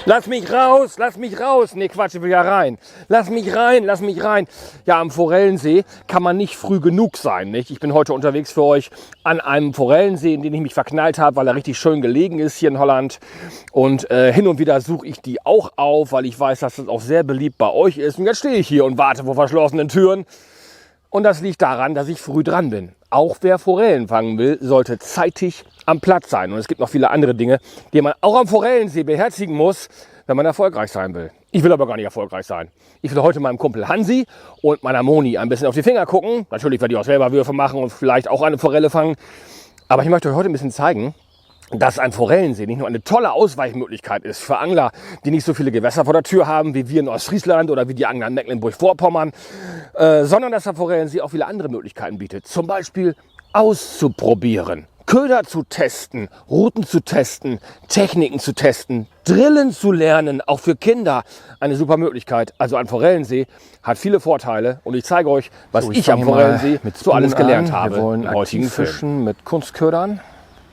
Lass mich raus, lass mich raus. Nee, Quatsch, ich will ja rein. Lass mich rein, lass mich rein. Ja, am Forellensee kann man nicht früh genug sein, nicht? Ich bin heute unterwegs für euch an einem Forellensee, in den ich mich verknallt habe, weil er richtig schön gelegen ist hier in Holland. Und hin und wieder suche ich die auch auf, weil ich weiß, dass das auch sehr beliebt bei euch ist. Und jetzt stehe ich hier und warte vor verschlossenen Türen. Und das liegt daran, dass ich früh dran bin. Auch wer Forellen fangen will, sollte zeitig am Platz sein. Und es gibt noch viele andere Dinge, die man auch am Forellensee beherzigen muss, wenn man erfolgreich sein will. Ich will aber gar nicht erfolgreich sein. Ich will heute meinem Kumpel Hansi und meiner Moni ein bisschen auf die Finger gucken. Natürlich werde ich auch selber Würfe machen und vielleicht auch eine Forelle fangen. Aber ich möchte euch heute ein bisschen zeigen, dass ein Forellensee nicht nur eine tolle Ausweichmöglichkeit ist für Angler, die nicht so viele Gewässer vor der Tür haben, wie wir in Ostfriesland oder wie die Angler in Mecklenburg-Vorpommern, sondern dass der Forellensee auch viele andere Möglichkeiten bietet. Zum Beispiel auszuprobieren, Köder zu testen, Routen zu testen, Techniken zu testen, Drillen zu lernen, auch für Kinder eine super Möglichkeit. Also ein Forellensee hat viele Vorteile und ich zeige euch, was ich am Forellensee so alles gelernt habe. Wir wollen im heutigen aktiv fischen mit Kunstködern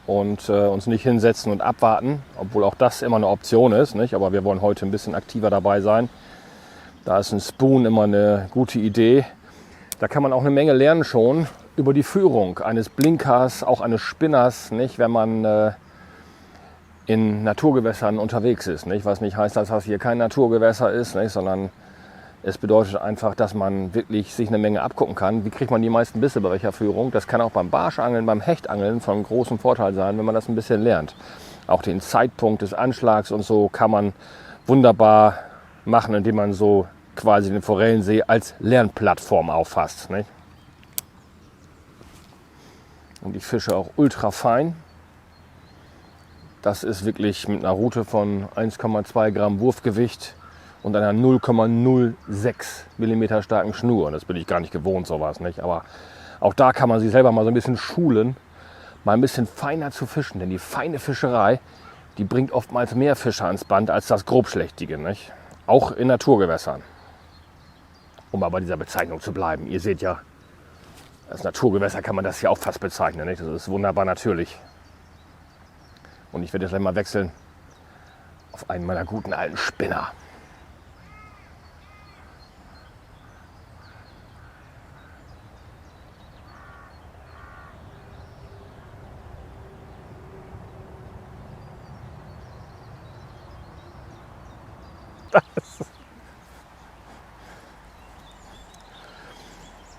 und uns nicht hinsetzen und abwarten, obwohl auch das immer eine Option ist, nicht? Aber wir wollen heute ein bisschen aktiver dabei sein. Da ist ein Spoon immer eine gute Idee. Da kann man auch eine Menge lernen schon über die Führung eines Blinkers, auch eines Spinners, nicht? Wenn man in Naturgewässern unterwegs ist, nicht? Was nicht heißt, dass das hier kein Naturgewässer ist, nicht? Sondern es bedeutet einfach, dass man wirklich sich eine Menge abgucken kann. Wie kriegt man die meisten Bisse bei welcher Führung? Das kann auch beim Barschangeln, beim Hechtangeln von großem Vorteil sein, wenn man das ein bisschen lernt. Auch den Zeitpunkt des Anschlags und so kann man wunderbar machen, indem man so quasi den Forellensee als Lernplattform auffasst, nicht? Und ich fische auch ultra fein. Das ist wirklich mit einer Route von 1,2 Gramm Wurfgewicht und einer 0,06 mm starken Schnur. Und das bin ich gar nicht gewohnt, sowas, nicht? Aber auch da kann man sich selber mal so ein bisschen schulen, mal ein bisschen feiner zu fischen. Denn die feine Fischerei, die bringt oftmals mehr Fische ans Band als das grobschlächtige, nicht? Auch in Naturgewässern. Um aber bei dieser Bezeichnung zu bleiben. Ihr seht ja, als Naturgewässer kann man das hier auch fast bezeichnen, nicht? Das ist wunderbar natürlich. Und ich werde jetzt gleich mal wechseln auf einen meiner guten alten Spinner.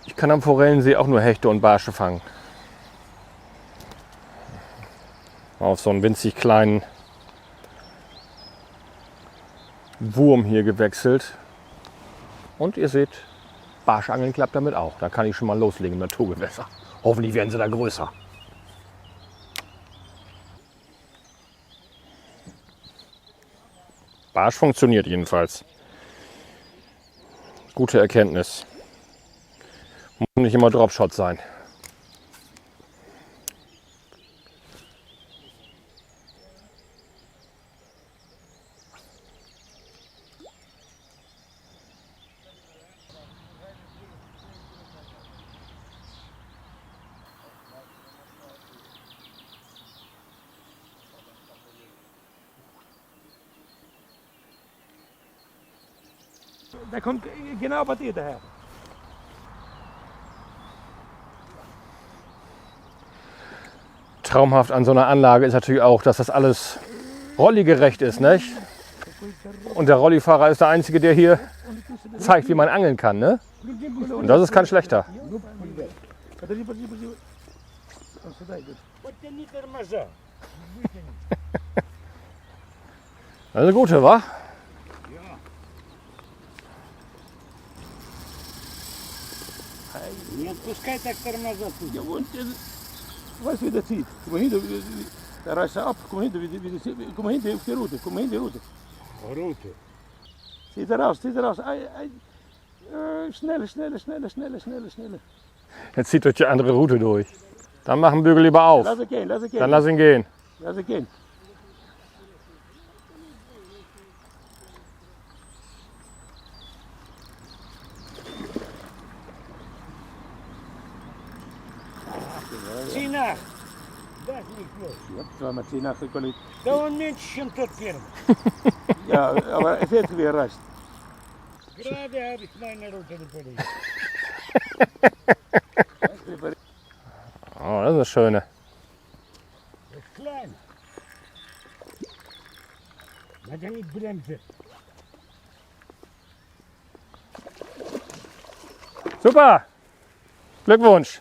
Ich kann am Forellensee auch nur Hechte und Barsche fangen. Auf so einen winzig kleinen Wurm hier gewechselt. Und ihr seht, Barschangeln klappt damit auch. Da kann ich schon mal loslegen im Naturgewässer. Hoffentlich werden sie da größer. Barsch funktioniert jedenfalls. Gute Erkenntnis. Muss nicht immer Dropshot sein. Der kommt genau bei dir daher. Traumhaft an so einer Anlage ist natürlich auch, dass das alles rolligerecht ist, nicht? Und der Rollifahrer ist der Einzige, der hier zeigt, wie man angeln kann, ne? Und das ist kein schlechter. Das ist eine gute, wa? Не отпускай так тормоза тут. Weißt du, wie der zieht? Guck mal hinter, der reißt ab. Guck mal hinter auf die Route. Guck mal hinter die Route. Route. Zieht er raus, zieht er raus. Schneller, schneller, schneller, schneller, schneller, schneller. Jetzt zieht euch die andere Route durch. Dann machen Bügel lieber auf. Lass ihn gehen, lass ihn gehen. Dann lass ihn gehen. Lass ihn gehen. Zieh nach. Das nicht Zweimal 10 nachher Kollege. Да он меньше, чем тот первый. Ja, aber es wird gereicht. Gerade habe ich meine Route repariert. Oh, das ist eine schöne. Das ist klein. Надо nicht bremsen. Super! Glückwunsch!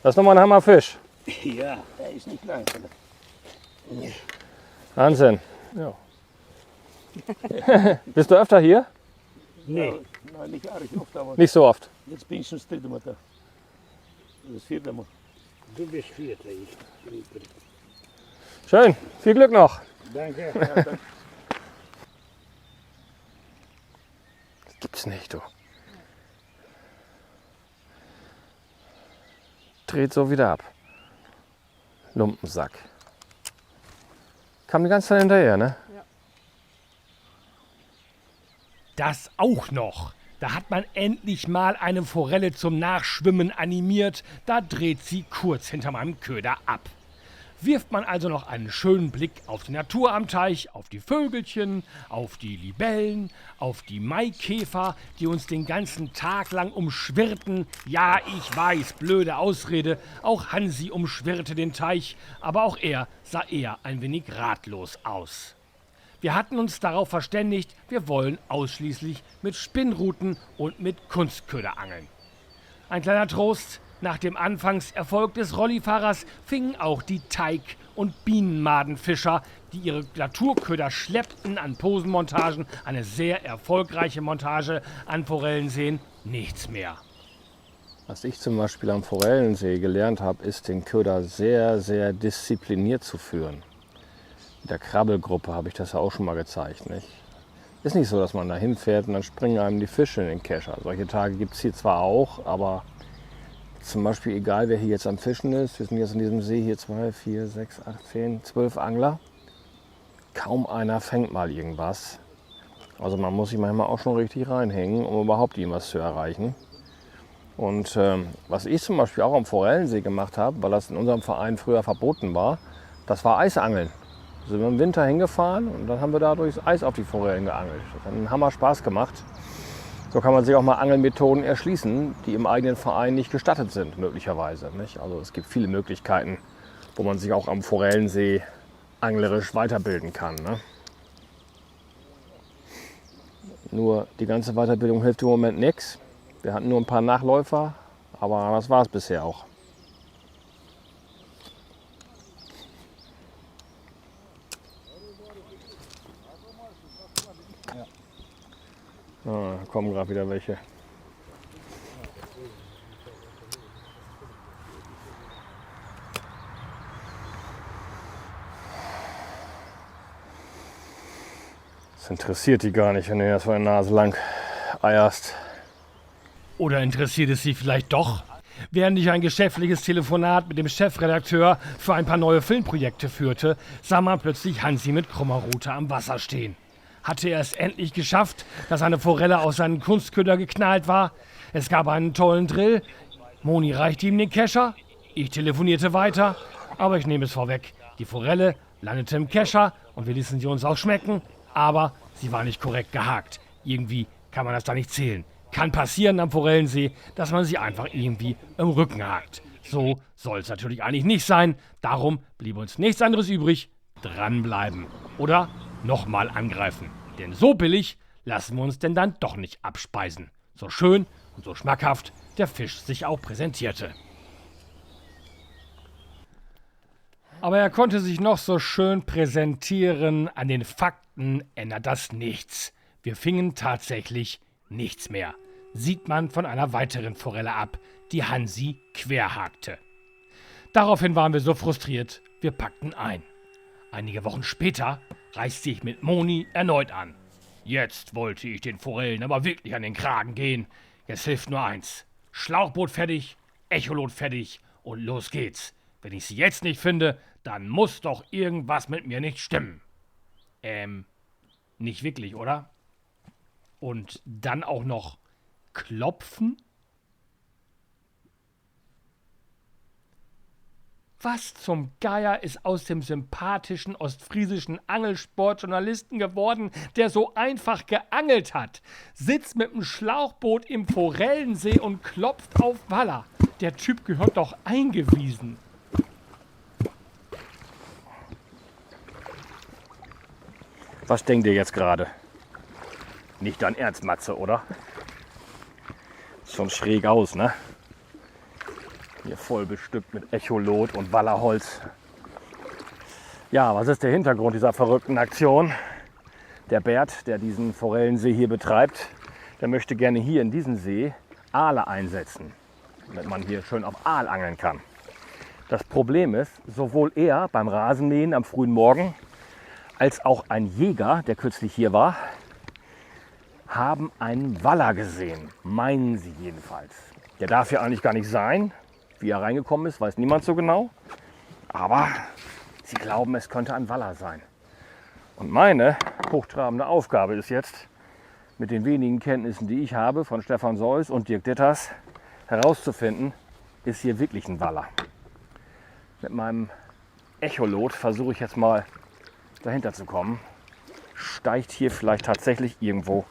Das ist nochmal ein Hammerfisch. Ja, er ist nicht klein. Wahnsinn. Ja. Bist du öfter hier? Nee. Nein, nicht arg oft, aber Nicht so oft. jetzt bin ich schon das dritte Mal da. Das vierte Mal. Du bist Vierter, ich bin Dritter. Schön. Viel Glück noch. Danke. Ja, dann, Das gibt's nicht, du. Dreht so wieder ab. Lumpensack. Kam die ganze Zeit hinterher, ne? Das auch noch. Da hat man endlich mal eine Forelle zum Nachschwimmen animiert. Da dreht sie kurz hinter meinem Köder ab. Wirft man also noch einen schönen Blick auf die Natur am Teich, auf die Vögelchen, auf die Libellen, auf die Maikäfer, die uns den ganzen Tag lang umschwirrten. Ja, ich weiß, blöde Ausrede, auch Hansi umschwirrte den Teich, aber auch er sah eher ein wenig ratlos aus. Wir hatten uns darauf verständigt, wir wollen ausschließlich mit Spinnruten und mit Kunstköder angeln. Ein kleiner Trost: Nach dem Anfangserfolg des Rollifahrers fingen auch die Teig- und Bienenmadenfischer, die ihre Naturköder schleppten an Posenmontagen, eine sehr erfolgreiche Montage an Forellenseen, nichts mehr. Was ich zum Beispiel am Forellensee gelernt habe, ist, den Köder sehr, sehr diszipliniert zu führen. Mit der Krabbelgruppe habe ich das ja auch schon mal gezeigt. Nicht? Ist nicht so, dass man da hinfährt und dann springen einem die Fische in den Kescher. Solche Tage gibt es hier zwar auch, aber zum Beispiel egal, wer hier jetzt am Fischen ist, wir sind jetzt in diesem See hier 2, 4, 6, 8, 10, 12 Angler. Kaum einer fängt mal irgendwas. Also man muss sich manchmal auch schon richtig reinhängen, um überhaupt irgendwas zu erreichen. Und was ich zum Beispiel auch am Forellensee gemacht habe, weil das in unserem Verein früher verboten war, das war Eisangeln. Da sind wir im Winter hingefahren und dann haben wir da durchs Eis auf die Forellen geangelt. Das hat einen Hammer Spaß gemacht. So kann man sich auch mal Angelmethoden erschließen, die im eigenen Verein nicht gestattet sind, möglicherweise. Nicht? Also es gibt viele Möglichkeiten, wo man sich auch am Forellensee anglerisch weiterbilden kann. Ne? Nur die ganze Weiterbildung hilft im Moment nichts. Wir hatten nur ein paar Nachläufer, aber das war es bisher auch. Da kommen gerade wieder welche. Das interessiert die gar nicht, wenn du das vor der Nase lang eierst. Oder interessiert es Sie vielleicht doch? Während ich ein geschäftliches Telefonat mit dem Chefredakteur für ein paar neue Filmprojekte führte, sah man plötzlich Hansi mit krummer Rute am Wasser stehen. Hatte er es endlich geschafft, dass eine Forelle aus seinem Kunstköder geknallt war? Es gab einen tollen Drill. Moni reichte ihm den Kescher. Ich telefonierte weiter. Aber ich nehme es vorweg. Die Forelle landete im Kescher und wir ließen sie uns auch schmecken. Aber sie war nicht korrekt gehakt. Irgendwie kann man das da nicht zählen. Kann passieren am Forellensee, dass man sie einfach irgendwie im Rücken hakt. So soll es natürlich eigentlich nicht sein. Darum blieb uns nichts anderes übrig. Dranbleiben. Oder nochmal angreifen. Denn so billig lassen wir uns denn dann doch nicht abspeisen. So schön und so schmackhaft der Fisch sich auch präsentierte. Aber er konnte sich noch so schön präsentieren, an den Fakten ändert das nichts. Wir fingen tatsächlich nichts mehr. Sieht man von einer weiteren Forelle ab, die Hansi querhakte. Daraufhin waren wir so frustriert, wir packten ein. Einige Wochen später reiste ich mit Moni erneut an. Jetzt wollte ich den Forellen aber wirklich an den Kragen gehen. Jetzt hilft nur eins. Schlauchboot fertig, Echolot fertig und los geht's. Wenn ich sie jetzt nicht finde, dann muss doch irgendwas mit mir nicht stimmen. Nicht wirklich, oder? Und dann auch noch klopfen? Was zum Geier ist aus dem sympathischen ostfriesischen Angelsportjournalisten geworden, der so einfach geangelt hat? Sitzt mit dem Schlauchboot im Forellensee und klopft auf Waller. Der Typ gehört doch eingewiesen. Was denkt ihr jetzt gerade? Nicht dein Ernst, Matze, oder? Ist schon schräg aus, ne? Hier voll bestückt mit Echolot und Wallerholz. Ja, was ist der Hintergrund dieser verrückten Aktion? Der Bert, der diesen Forellensee hier betreibt, der möchte gerne hier in diesen See Aale einsetzen, damit man hier schön auf Aal angeln kann. Das Problem ist, sowohl er beim Rasenmähen am frühen Morgen als auch ein Jäger, der kürzlich hier war, haben einen Waller gesehen. Meinen sie jedenfalls. Der darf ja eigentlich gar nicht sein. Wie er reingekommen ist, weiß niemand so genau. Aber sie glauben, es könnte ein Waller sein. Und meine hochtrabende Aufgabe ist jetzt, mit den wenigen Kenntnissen, die ich habe von Stefan Seuss und Dirk Ditters, herauszufinden, ist hier wirklich ein Waller. Mit meinem Echolot versuche ich jetzt mal dahinter zu kommen. Steigt hier vielleicht tatsächlich irgendwo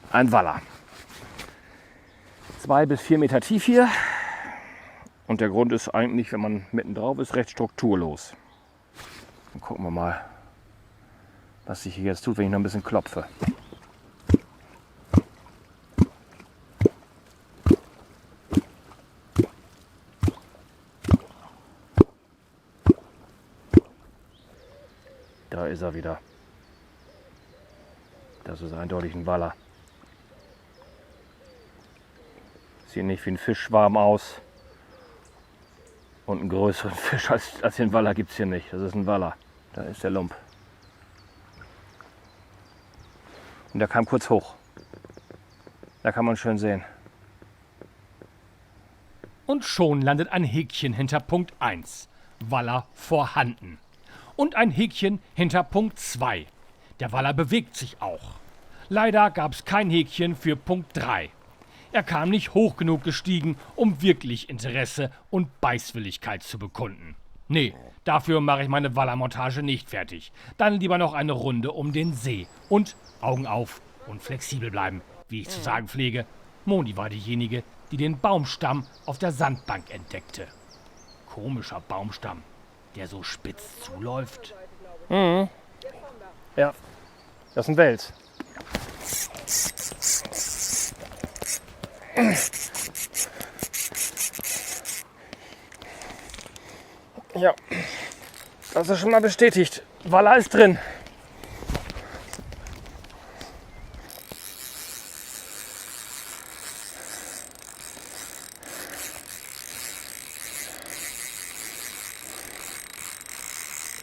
ein Waller. 2 bis 4 Meter tief hier. Und der Grund ist eigentlich, wenn man mitten drauf ist, recht strukturlos. Dann gucken wir mal, was sich hier jetzt tut, wenn ich noch ein bisschen klopfe. Da ist er wieder. Das ist eindeutig ein Waller. Sieht nicht wie ein Fischschwarm aus. Und einen größeren Fisch als den Waller gibt es hier nicht. Das ist ein Waller. Da ist der Lump. Und der kam kurz hoch. Da kann man schön sehen. Und schon landet ein Häkchen hinter Punkt 1. Waller vorhanden. Und ein Häkchen hinter Punkt 2. Der Waller bewegt sich auch. Leider gab es kein Häkchen für Punkt 3. Er kam nicht hoch genug gestiegen, um wirklich Interesse und Beißwilligkeit zu bekunden. Nee, dafür mache ich meine Wallermontage nicht fertig. Dann lieber noch eine Runde um den See. Und Augen auf und flexibel bleiben, wie ich zu sagen pflege. Moni war diejenige, die den Baumstamm auf der Sandbank entdeckte. Komischer Baumstamm, der so spitz zuläuft. Mhm. Ja, das ist ein Wels. Ja, das ist schon mal bestätigt. Waller ist drin.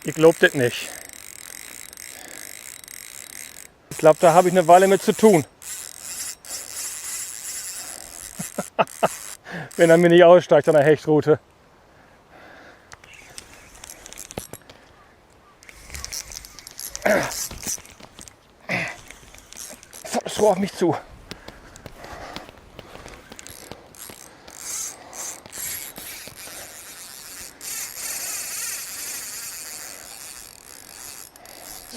Ich glaub das nicht. Ich glaube, da habe ich eine Weile mit zu tun. Wenn er mir nicht aussteigt an der Hechtroute. Volles Rohr auf mich zu.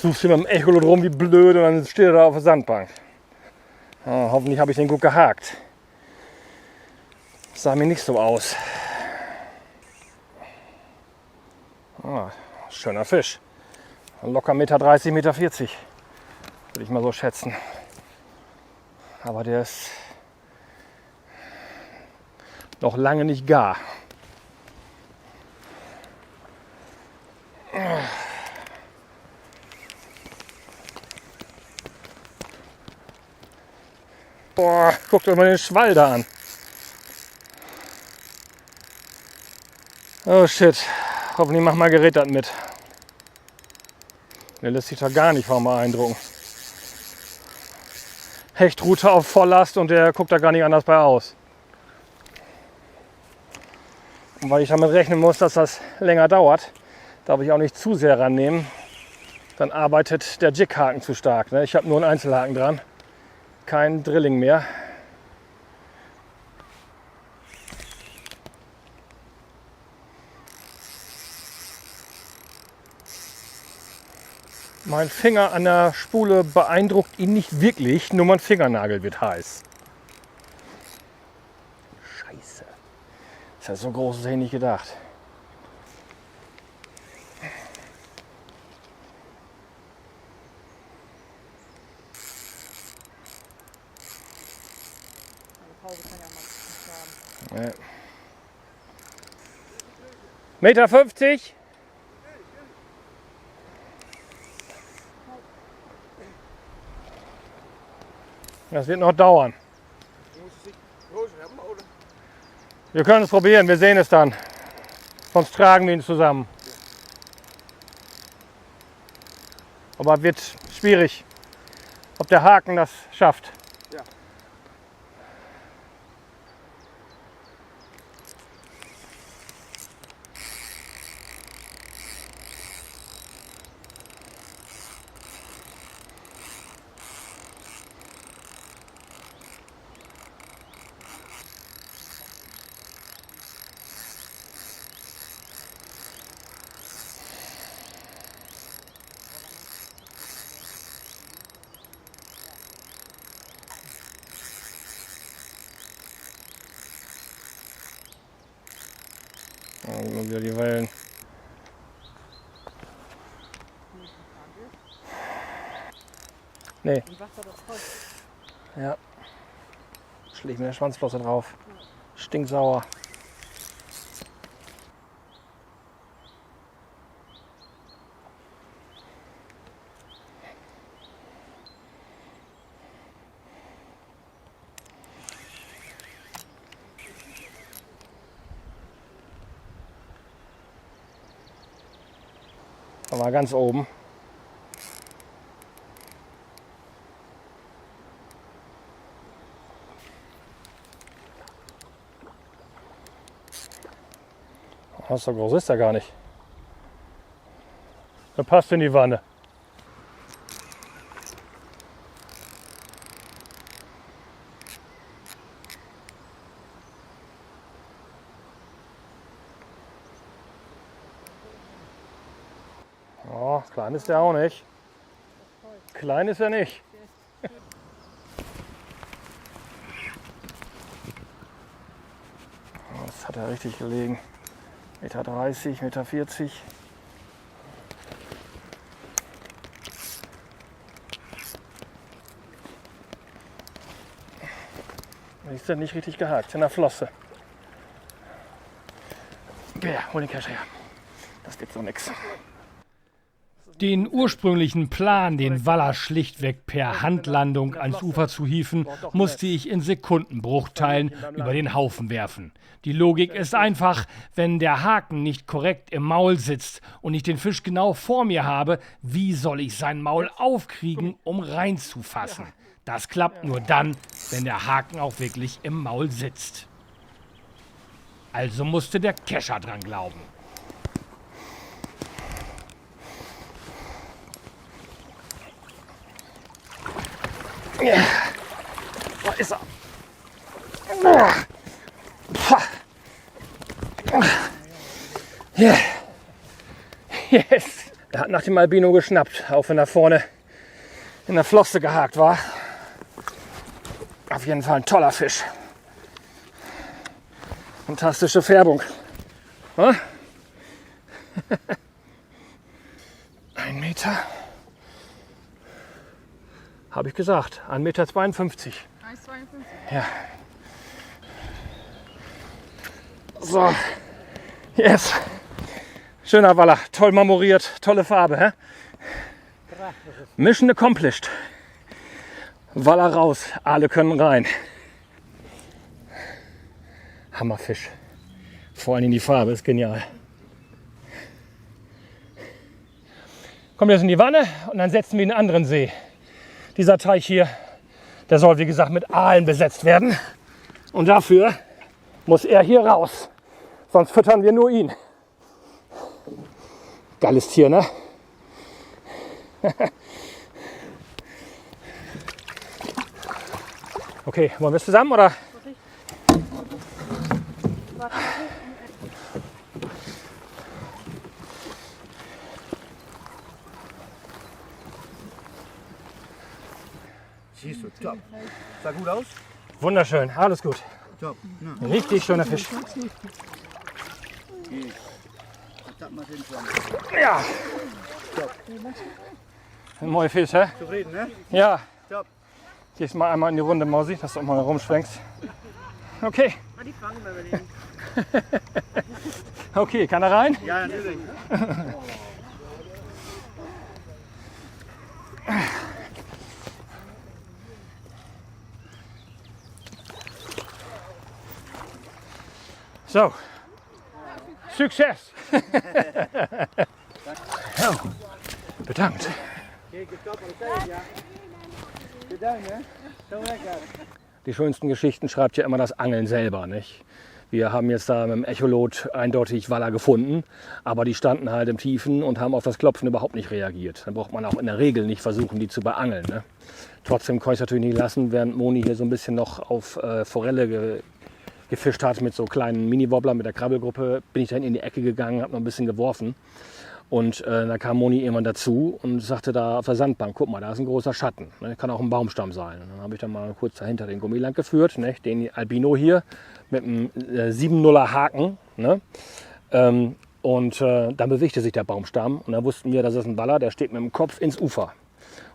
Suchst hier mit dem Echolot rum wie blöd und dann steht er da auf der Sandbank. Ja, hoffentlich habe ich den gut gehakt. Sah mir nicht so aus. Ah, schöner Fisch. Locker 1,30 Meter, 1,40 Meter. Würde ich mal so schätzen. Aber der ist noch lange nicht gar. Boah, guckt euch mal den Schwall da an. Oh shit, hoffentlich macht Margarete das mit. Der lässt sich da gar nicht von beeindrucken. Hechtrute auf Volllast und der guckt da gar nicht anders bei aus. Und weil ich damit rechnen muss, dass das länger dauert, darf ich auch nicht zu sehr rannehmen. Dann arbeitet der Jighaken zu stark. Ne? Ich habe nur einen Einzelhaken dran, kein Drilling mehr. Mein Finger an der Spule beeindruckt ihn nicht wirklich, nur mein Fingernagel wird heiß. Scheiße. Das hat so groß hätte ich nicht gedacht. Ja. Meter 50. Das wird noch dauern. Wir können es probieren, wir sehen es dann. Sonst tragen wir ihn zusammen. Aber es wird schwierig, ob der Haken das schafft. Nur wieder die Wellen. Nee. Ja. Schlägt mir der Schwanzflosse drauf. Stinksauer. Da war ganz oben. Oh, so groß ist er gar nicht. Er passt in die Wanne. Oh, klein ist er auch nicht. Klein ist er nicht. Oh, das hat er richtig gelegen. 1,30 Meter, 1,40 Meter. Ist er nicht richtig gehakt in der Flosse. Ja, hol den Kescher her. Das wird so nix. Den ursprünglichen Plan, den Waller schlichtweg per Handlandung ans Ufer zu hieven, musste ich in Sekundenbruchteilen über den Haufen werfen. Die Logik ist einfach, wenn der Haken nicht korrekt im Maul sitzt und ich den Fisch genau vor mir habe, wie soll ich sein Maul aufkriegen, um reinzufassen? Das klappt nur dann, wenn der Haken auch wirklich im Maul sitzt. Also musste der Kescher dran glauben. Ja. Da ist er. Ja. Yes. Er hat nach dem Albino geschnappt, auch wenn er vorne in der Flosse gehakt war. Auf jeden Fall ein toller Fisch. Fantastische Färbung. Hm? 1 Meter. Habe ich gesagt, 1,52 Meter. 1,52 Meter. Ja. So, yes. Schöner Waller, toll marmoriert, tolle Farbe. Hä? Mission accomplished. Waller raus, alle können rein. Hammerfisch. Vor allem die Farbe ist genial. Kommen jetzt in die Wanne und dann setzen wir in einen anderen See. Dieser Teich hier, der soll wie gesagt mit Aalen besetzt werden. Und dafür muss er hier raus. Sonst füttern wir nur ihn. Geiles Tier, ne? Okay, wollen wir es zusammen oder? Siehst du, top. Sah gut aus? Wunderschön, alles gut. Top. Na, Richtig schöner Fisch. das mal hinfahren. Ja. Ein neuer Fisch, hä? Zufrieden, ne? Ja. Top. Gehst mal einmal in die Runde, Mausi, dass du auch mal rumschwenkst. Okay. Die fangen wir mit denen. Okay, kann er rein? Ja, natürlich. So. Success. Ja, bedankt. Die schönsten Geschichten schreibt ja immer das Angeln selber, nicht? Wir haben jetzt da mit dem Echolot eindeutig Waller gefunden, aber die standen halt im Tiefen und haben auf das Klopfen überhaupt nicht reagiert. Dann braucht man auch in der Regel nicht versuchen, die zu beangeln. Ne? Trotzdem konnte ich es natürlich nicht lassen, während Moni hier so ein bisschen noch auf Forelle gefischt hat mit so kleinen Mini-Wobbler mit der Krabbelgruppe, bin ich dann in die Ecke gegangen, habe noch ein bisschen geworfen. Und da kam Moni irgendwann dazu und sagte da auf der Sandbank, guck mal, da ist ein großer Schatten. Ne? Kann auch ein Baumstamm sein. Und dann habe ich dann mal kurz dahinter den Gummi lang geführt, ne? Den Albino hier mit einem 7-0er Haken. Ne? Dann bewegte sich der Baumstamm und dann wussten wir, das ist ein Waller, der steht mit dem Kopf ins Ufer.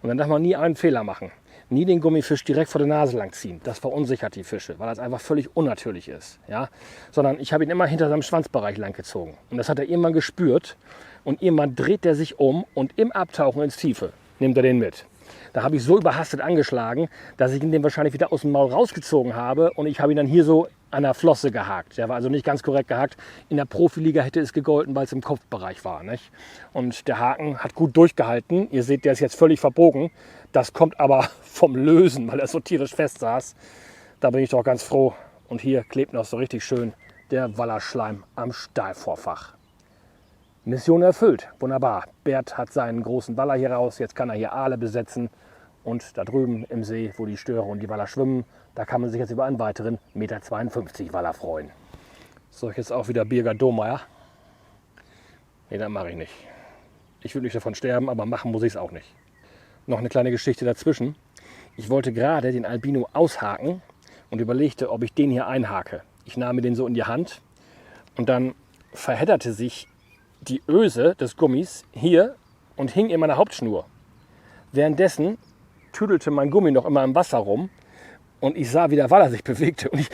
Und dann darf man nie einen Fehler machen. Nie den Gummifisch direkt vor der Nase lang ziehen. Das verunsichert die Fische, weil das einfach völlig unnatürlich ist. Ja? Sondern ich habe ihn immer hinter seinem Schwanzbereich lang gezogen. Und das hat er irgendwann gespürt. Und irgendwann dreht er sich um und im Abtauchen ins Tiefe nimmt er den mit. Da habe ich so überhastet angeschlagen, dass ich ihn den wahrscheinlich wieder aus dem Maul rausgezogen habe. Und ich habe ihn dann hier so an der Flosse gehakt. Der war also nicht ganz korrekt gehakt. In der Profiliga hätte es gegolten, weil es im Kopfbereich war. Nicht? Und der Haken hat gut durchgehalten. Ihr seht, der ist jetzt völlig verbogen. Das kommt aber vom Lösen, weil er so tierisch fest saß. Da bin ich doch ganz froh. Und hier klebt noch so richtig schön der Wallerschleim am Stahlvorfach. Mission erfüllt. Wunderbar. Bert hat seinen großen Waller hier raus. Jetzt kann er hier Aale besetzen. Und da drüben im See, wo die Störe und die Waller schwimmen, da kann man sich jetzt über einen weiteren 1,52 Meter Waller freuen. Soll ich jetzt auch wieder Birger Domeyer? Nee, das mache ich nicht. Ich will nicht davon sterben, aber machen muss ich es auch nicht. Noch eine kleine Geschichte dazwischen. Ich wollte gerade den Albino aushaken und überlegte, ob ich den hier einhake. Ich nahm mir den so in die Hand und dann verhedderte sich die Öse des Gummis hier und hing in meiner Hauptschnur. Währenddessen tüdelte mein Gummi noch immer im Wasser rum und ich sah, wie der Waller sich bewegte und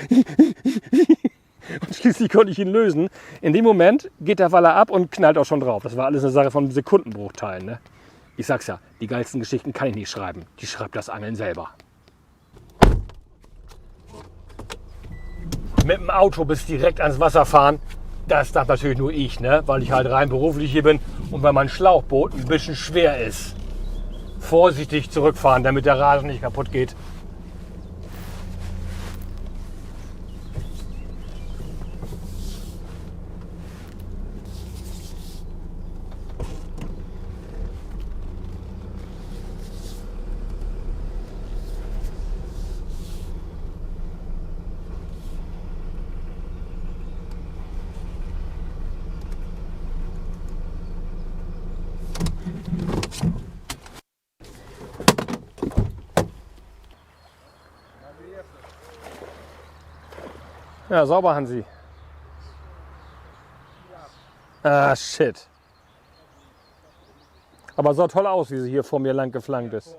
schließlich konnte ich ihn lösen. In dem Moment geht der Waller ab und knallt auch schon drauf. Das war alles eine Sache von Sekundenbruchteilen. Ne? Ich sag's ja, die geilsten Geschichten kann ich nicht schreiben. Die schreibt das Angeln selber. Mit dem Auto bis direkt ans Wasser fahren, das darf natürlich nur ich, ne? Weil ich halt rein beruflich hier bin und weil mein Schlauchboot ein bisschen schwer ist. Vorsichtig zurückfahren, damit der Rasen nicht kaputt geht. Ja, sauber, Hansi. Ah, shit. Aber sah toll aus, wie sie hier vor mir lang geflankt ist.